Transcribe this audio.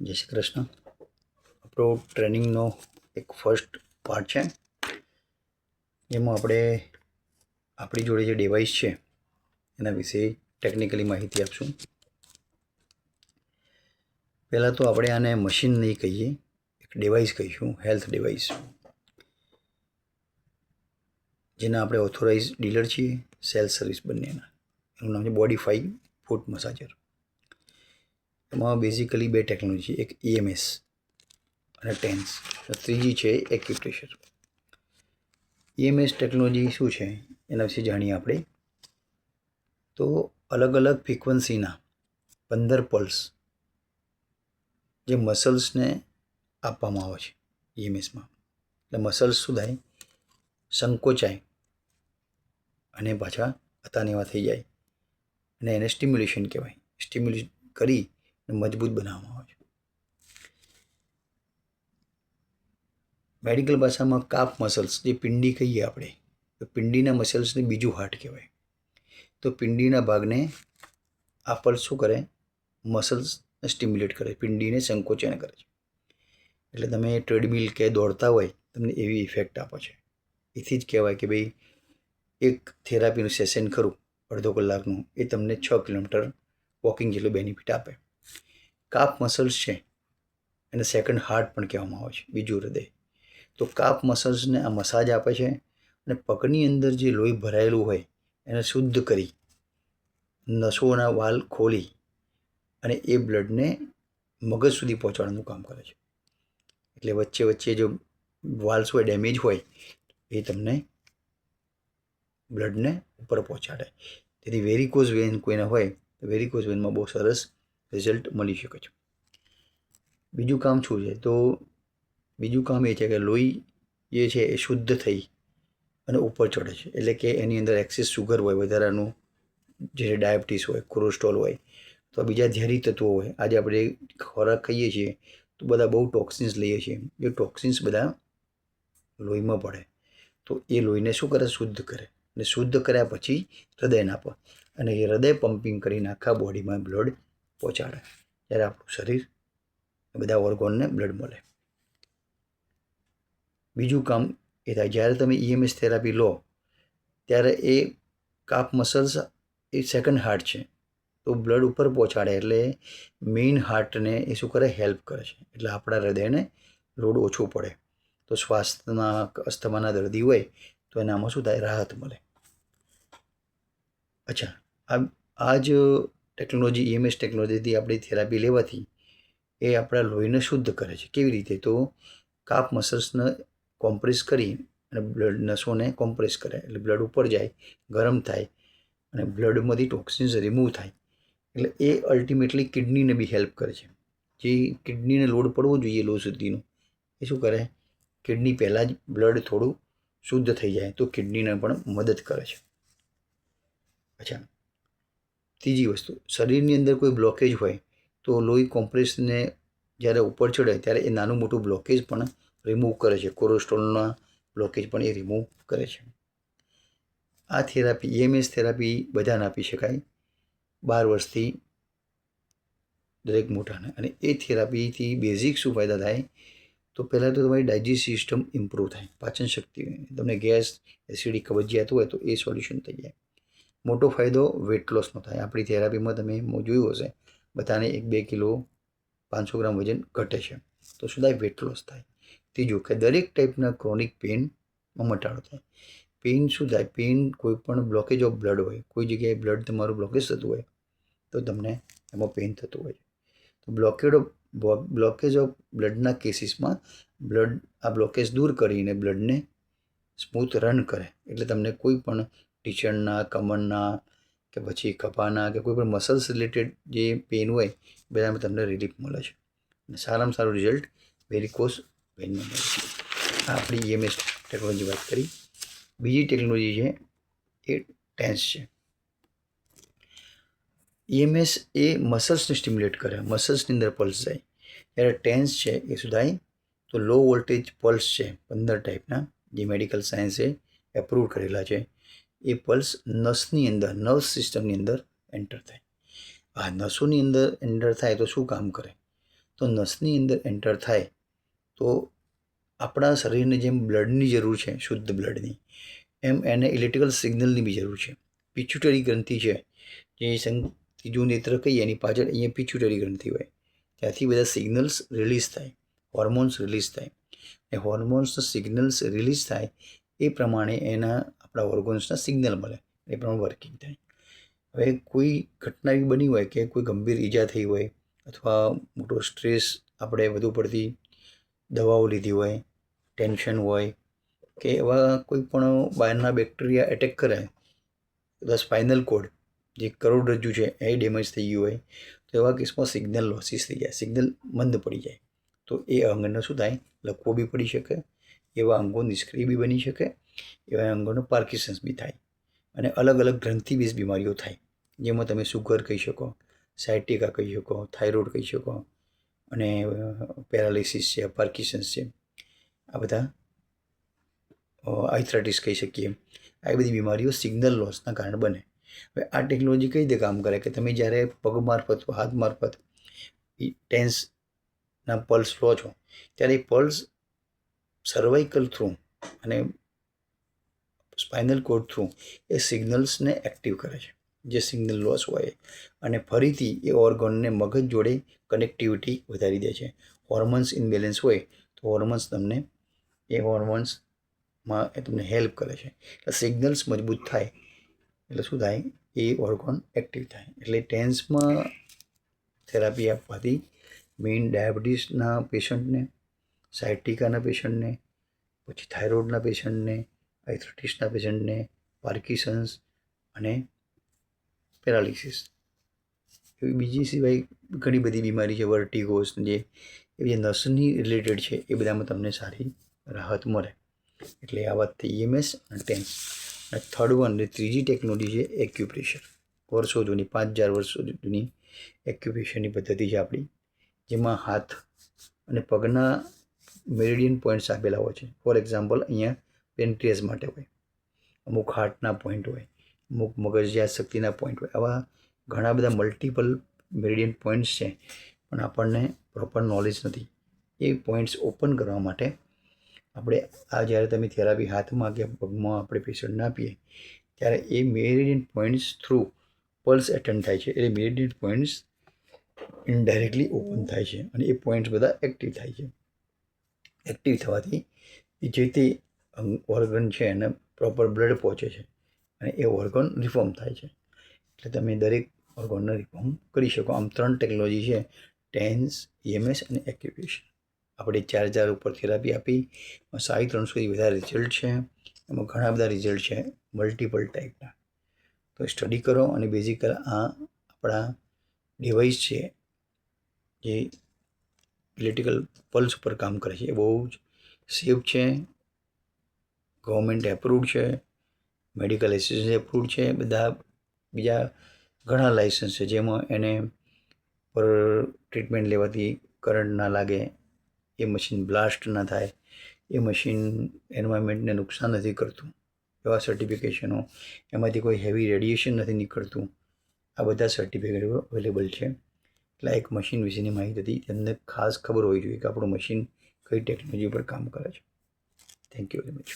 જય શ્રી કૃષ્ણ. આપણો ટ્રેનિંગનો એક ફર્સ્ટ પાર્ટ છે, જેમાં આપણે આપણી જોડે જે ડિવાઇસ છે એના વિશે ટેકનિકલી માહિતી આપશું. પહેલાં તો આપણે આને મશીન નહીં કહીએ, એક ડિવાઇસ કહીશું, હેલ્થ ડિવાઇસ, જેના આપણે ઓથોરાઇઝ ડીલર છીએ, સેલ્સ સર્વિસ બંનેના. એનું નામ છે બોડીફાઈ ફૂટ મસાજર. એમાં બેઝિકલી બે ટેકનોલોજી, એક EMS અને ટેન્સ, ત્રીજી છે એક્યુપ્રેશર. EMS ટેકનોલોજી શું છે એના વિશે જાણીએ આપણે. તો અલગ અલગ ફ્રીક્વન્સીના 15 પલ્સ જે મસલ્સને આપવામાં આવે છે EMSમાં. એટલે મસલ્સ શું થાય, સંકોચાય અને પાછા હતા એવા થઈ જાય, અને એને સ્ટિમ્યુલેશન કહેવાય. સ્ટિમ્યુલેટ કરી મજબૂત બનાવવામાં આવે છે. મેડિકલ ભાષામાં કાફ મસલ્સ, જે પિંડી કહીએ આપણે, તો પિંડીના મસલ્સને બીજું હાર્ટ કહેવાય. તો પિંડીના ભાગને આ પલ્સ શું કરે, મસલ્સ સ્ટિમ્યુલેટ કરે, પિંડીને સંકોચન કરે છે. એટલે તમે ટ્રેડમિલ કે દોડતા હોય તમને એવી ઇફેક્ટ આપે છે. એથી જ કહેવાય કે ભાઈ એક થેરાપીનું સેશન ખરું અડધો કલાકનું, એ તમને 6 કિલોમીટર વોકિંગ જેટલું બેનિફિટ આપે. કાફ મસલ્સ છે એને સેકન્ડ હાર્ટ પણ કહેવામાં આવે છે, બીજું હૃદય. તો કાફ મસલ્સને આ મસાજ આપે છે અને પગની અંદર જે લોહી ભરાયેલું હોય એને શુદ્ધ કરી, નસોના વાલ ખોલી અને એ બ્લડને મગજ સુધી પહોંચાડવાનું કામ કરે છે. એટલે વચ્ચે વચ્ચે જો વાલ્સ હોય, ડેમેજ હોય, એ તમને બ્લડને ઉપર પહોંચાડે. તેથી વેરિકોઝ વેન કોઈને હોય તો વેરિકોઝ વેનમાં બહુ સરસ રિઝલ્ટ મળી શકે છે. બીજું કામ શું છે, તો બીજું કામ એ છે કે લોહી જે છે એ શુદ્ધ થઈ અને ઉપર ચડે છે. એટલે કે એની અંદર એક્સેસ શુગર હોય, વધારાનું જે ડાયાબિટીસ હોય, કોલેસ્ટ્રોલ હોય, તો બીજા ઝેરી તત્વો હોય. આજે આપણે ખોરાક ખાઈએ છીએ તો બધા બહુ ટોક્સિન્સ લઈએ છીએ, એ ટોક્સિન્સ બધા લોહીમાં પડે. તો એ લોહીને શું કરે, શુદ્ધ કરે, અને શુદ્ધ કર્યા પછી હૃદયને આપે, અને એ હૃદય પમ્પિંગ કરીને આખા બોડીમાં બ્લડ પહોંચાડે, ત્યારે આપણું શરીર બધા ઓર્ગોનને બ્લડ મળે. બીજું કામ એ થાય, જ્યારે તમે EMS થેરાપી લો ત્યારે એ કાફ મસલ્સ એ સેકન્ડ હાર્ટ છે, તો બ્લડ ઉપર પહોંચાડે એટલે મેઇન હાર્ટને એ શું કરે, હેલ્પ કરે છે. એટલે આપણા હૃદયને લોડ ઓછો પડે. તો શ્વાસના અસ્થમાના દર્દી હોય તો એનામાં શું થાય, રાહત મળે. અચ્છા, આ જ ટેકનોલોજી, EMS ટેકનોલોજીથી આપણી થેરાપી લેવાથી એ આપણા લોહીને શુદ્ધ કરે છે. કેવી રીતે, તો કાફ મસલ્સને કોમ્પ્રેસ કરી અને બ્લડ નસોને કોમ્પ્રેસ કરે, એટલે બ્લડ ઉપર જાય, ગરમ થાય અને બ્લડમાંથી ટોક્સિન્સ રિમૂવ થાય. એટલે એ અલ્ટિમેટલી કિડનીને બી હેલ્પ કરે છે. જે કિડનીને લોડ પડવો જોઈએ લો સુધીનું, એ શું કરે, કિડની પહેલાં જ બ્લડ થોડું શુદ્ધ થઈ જાય તો કિડનીને પણ મદદ કરે છે. અચ્છા, ત્રીજી વસ્તુ, શરીરની અંદર કોઈ બ્લોકેજ હોય તો લોહી કોમ્પ્રેસને જ્યારે ઉપર ચડે ત્યારે એ નાનું મોટું બ્લોકેજ પણ રિમૂવ કરે છે. કોલેસ્ટ્રોલના બ્લોકેજ પણ એ રિમૂવ કરે છે. આ થેરાપી, EMS થેરાપી બધાને આપી શકાય, 12 વર્ષથી દરેક મોટાને. અને એ થેરાપીથી બેઝિક શું ફાયદા થાય, તો પહેલાં તો તમારી ડાયજેસ્ટિવ સિસ્ટમ ઇમ્પ્રૂવ થાય, પાચન શક્તિ, તમને ગેસ, એસિડિટી, કબજિયાત હોય તો એ સોલ્યુશન થઈ જાય. મોટો ફાયદો વેટ લોસનો થાય. આપણી થેરાપીમાં તમે જોયું હશે, બધાને 1-2 કિલો 500 ગ્રામ વજન ઘટે છે. તો શું થાય, વેટ લોસ થાય. ત્રીજું કે દરેક ટાઈપના ક્રોનિક પેઇનમાં મટાડો થાય. પેઇન શું થાય, પેઇન કોઈ પણ બ્લોકેજ ઓફ બ્લડ હોય, કોઈ જગ્યાએ બ્લડ તમારું બ્લોકેજ થતું હોય તો તમને એમાં પેઇન થતું હોય. તો બ્લોકેજ ઓફ બ્લડના કેસીસમાં આ બ્લોકેજ દૂર કરીને બ્લડને સ્મૂથ રન કરે, એટલે તમને કોઈ પણ ટીચણના, કમરના કે પછી કપાના કે કોઈ પણ મસલ્સ રિલેટેડ જે પેઇન હોય બધામાં તમને રિલીફ મળે છે. અને સારામાં સારું રિઝલ્ટ વેરિકોઝ વેનમાં મળે છે. આ આપણી EMS ટેકનોલોજી વાત કરી. બીજી ટેકનોલોજી છે એ ટેન્સ છે. EMS એ મસલ્સને સ્ટિમ્યુલેટ કરે, મસલ્સની અંદર પલ્સ જાય. જ્યારે ટેન્સ છે એ શું થાય, તો લો વોલ્ટેજ પલ્સ છે 15 ટાઈપના, જે મેડિકલ સાયન્સે એપ્રૂવ કરેલા છે. એ પલ્સ નસની અંદર, નર્વ સિસ્ટમની અંદર એન્ટર થાય. આ નસોની અંદર એન્ટર થાય તો શું કામ કરે, તો નસની અંદર એન્ટર થાય તો આપણા શરીરને જેમ બ્લડની જરૂર છે, શુદ્ધ બ્લડની, એમ એને ઇલેક્ટ્રિકલ સિગ્નલની બી જરૂર છે. પિચ્યુટરી ગ્રંથિ છે, જે ત્રીજું નેત્ર કહીએ એની પાછળ અહીંયા પિચ્યુટરી ગ્રંથિ હોય, ત્યાંથી બધા સિગ્નલ્સ રિલીઝ થાય, હોર્મોન્સ રિલીઝ થાય. એ હોર્મોન્સ સિગ્નલ્સ રિલીઝ થાય એ પ્રમાણે એના આપણા ઓર્ગન્સના સિગ્નલ મળે, એ પ્રમાણે વર્કિંગ થાય. હવે કોઈ ઘટના એવી બની હોય કે કોઈ ગંભીર ઈજા થઈ હોય અથવા મોટો સ્ટ્રેસ, આપણે વધુ પડતી દવાઓ લીધી હોય, ટેન્શન હોય કે એવા કોઈ પણ બહારના બેક્ટેરિયા એટેક કરે, તો સ્પાઇનલ કોડ જે કરોડરજ્જુ છે એ ડેમેજ થઈ ગયું હોય, તો એવા કેસમાં સિગ્નલ લોસીસ થઈ જાય, સિગ્નલ મંદ પડી જાય. તો એ અંગને શું થાય, લકવો બી પડી શકે, એવા અંગો નિષ્ક્રિય બી બની શકે, એવા અંગોનો પાર્કિન્સન્સ બી થાય, અને અલગ અલગ ગ્રંથિબીજ બીમારીઓ થાય, જેમાં તમે સુગર કહી શકો, સાયટિકા કહી શકો, થાઇરોઇડ કહી શકો, અને પેરાલિસિસ છે, પાર્કિન્સન્સ છે, આ બધા આર્થરાઇટિસ કહી શકીએ. આ બધી બીમારીઓ સિગ્નલ લોસના કારણે બને. હવે આ ટેકનોલોજી કઈ રીતે કામ કરે કે તમે જ્યારે પગ મારફત, હાથ મારફત ટેન્સના પલ્સ લો છો, ત્યારે એ પલ્સ સર્વાઇકલ થ્રુ અને સ્પાઇનલ કોડ થ્રુ એ સિગ્નલ્સને એક્ટિવ કરે છે, જે સિગ્નલ લોસ હોય, અને ફરીથી એ ઓર્ગનને મગજ જોડે કનેક્ટિવિટી વધારી દે છે. હોર્મોન્સ ઇનબેલેન્સ હોય તો હોર્મોન્સ તમને એ હોર્મોન્સમાં એ તમને હેલ્પ કરે છે. એટલે સિગ્નલ્સ મજબૂત થાય એટલે શું થાય, એ ઓર્ગન એક્ટિવ થાય. એટલે ટેન્સમાં થેરાપી આપવાથી મેઇન ડાયાબિટીસના પેશન્ટને, સાયટિકાના પેશન્ટને, પછી થાઇરોઇડના પેશન્ટને, આર્થરાઇટિસના પેશન્ટને, પાર્કિન્સન્સ અને પેરાલિસિસ, એવી બીજી સિવાય ઘણી બધી બીમારી છે, વર્ટિગોસ, જે એ નસની રિલેટેડ છે, એ બધામાં તમને સારી રાહત મળે. એટલે આ વાત થઈ EMS અને ટેન્સ. અને થર્ડ વન, ત્રીજી ટેકનોલોજી છે એક્યુપ્રેશર. વર્ષો જૂની, 5000 વર્ષો જૂની એક્યુપ્રેશરની પદ્ધતિ છે આપણી, જેમાં હાથ અને પગના મેરિડિયન પોઈન્ટ્સ આપેલા હોય છે. ફોર એક્ઝામ્પલ, અહીંયા પેન્ક્રિયાસ માટે હોય, અમુક હાર્ટના પોઈન્ટ હોય, અમુક મગજ યાદશક્તિના પોઈન્ટ હોય, આવા ઘણા બધા મલ્ટિપલ મેરિડિયન પોઈન્ટ્સ છે, પણ આપણને પ્રોપર નોલેજ નથી. એ પોઈન્ટ્સ ઓપન કરવા માટે આપણે આ જ્યારે તમે થેરાપી હાથમાં કે પગમાં આપણે પેશન્ટને આપીએ, ત્યારે એ meridian points through pulse attend થાય છે. એટલે મેરિડિયન પોઈન્ટ્સ ઇનડાયરેક્ટલી ઓપન થાય છે, અને એ પોઈન્ટ્સ બધા એક્ટિવ થાય છે. એક્ટિવ થવાથી જે તે ઓર્ગન છે એને પ્રોપર બ્લડ પહોંચે છે, અને એ ઓર્ગન રિફોર્મ થાય છે. એટલે તમે દરેક ઓર્ગનને રિફોર્મ કરી શકો. આમ 3 ટેકનોલોજી છે, ટેન્સ, EMS અને એક્યુપ્રેશર. આપણે 4000 ઉપર થેરાપી આપી, 350થી વધારે રિઝલ્ટ છે. એમાં ઘણા બધા રિઝલ્ટ છે મલ્ટિપલ ટાઈપના. તો સ્ટડી કરો, અને બેઝિક આ આપણા ડિવાઇસ છે જે ઇલેક્ટ્રિકલ પલ્સ ઉપર કામ કરે છે, એ બહુ જ સેફ છે, ગવર્મેન્ટ એપ્રુવડ છે, મેડિકલ એસોસિએશન એપ્રુવડ છે, બધા બીજા ઘણા લાઇસન્સ છે, જેમાં એને પર ટ્રીટમેન્ટ લેવાથી કરંટ ના લાગે, એ મશીન બ્લાસ્ટ ના થાય, એ મશીન એન્વાયરમેન્ટને નુકસાન નથી કરતું, એવા સર્ટિફિકેશનો, એમાંથી કોઈ હેવી રેડિયેશન નથી નીકળતું, આ બધા સર્ટિફિકેટો અવેલેબલ છે. એટલે એક મશીન વિશેની માહિતી હતી, તેમને ખાસ ખબર હોવી જોઈએ કે આપણું મશીન કઈ ટેકનોલોજી પર કામ કરે છે. Thank you very much.